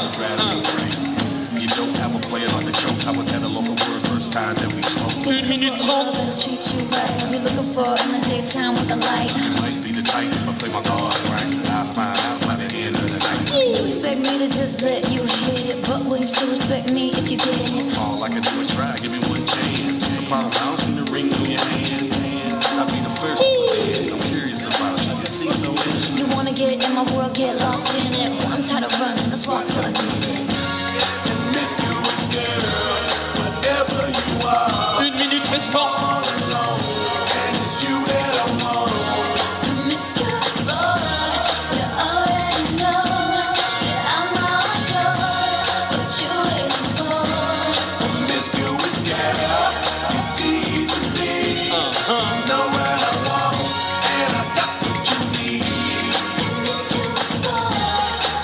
it drives me crazy. You don't have a player like the joke. I was at a local word first time that we spoke. 1 minute 30. Treat you right. I'll be looking for in the daytime with the light. You might be the type if I play my cards right. I'll find out by the end of the night. You expect me to just let you hit it, but will you still respect me if you get it? All I can do is try, give me one chance. The problem, I don't see the ring on your hand. I'll be the first to believe. I'm curious about you. You seem so innocent. You wanna get in my world, get lost in it. Well, I'm tired of running, let's walk for a minute. Promiscuous girl, whatever you are. 1 minute restant. And it's you that I want. Promiscuous boy, you already know that I'm all yours. What you waiting for? Promiscuous girl, you teasing me. Know what I want, and I got what you need. Promiscuous boy,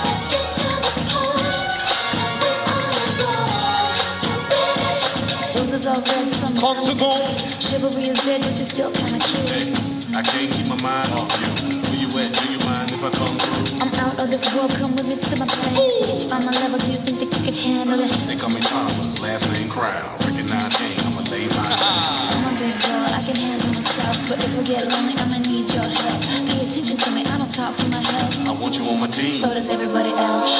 let's get to the point. 'Cause we all alone. You ready? Roses are red, some 30 secondes. chivalry is dead, but you're still kinda cute. Hey, I can't keep my mind off you. Where you at? Do you mind if I come through? I'm out of this world, come with me to my place. Bitch, on my level, do you think that you can handle it? They call me Thomas, last name Crown. Recognize game, I'ma lay my I'm a big girl, I can handle myself. But if I get lonely, I'ma need your help. Pay attention to me, I don't talk for my health. I want you on my team. So does everybody else.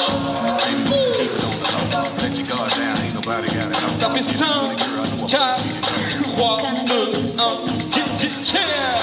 Baby, we can keep it on the low. Let your guard down, ain't nobody got it on. Ça fait 5, 4, 3, 2, 1. Cheers.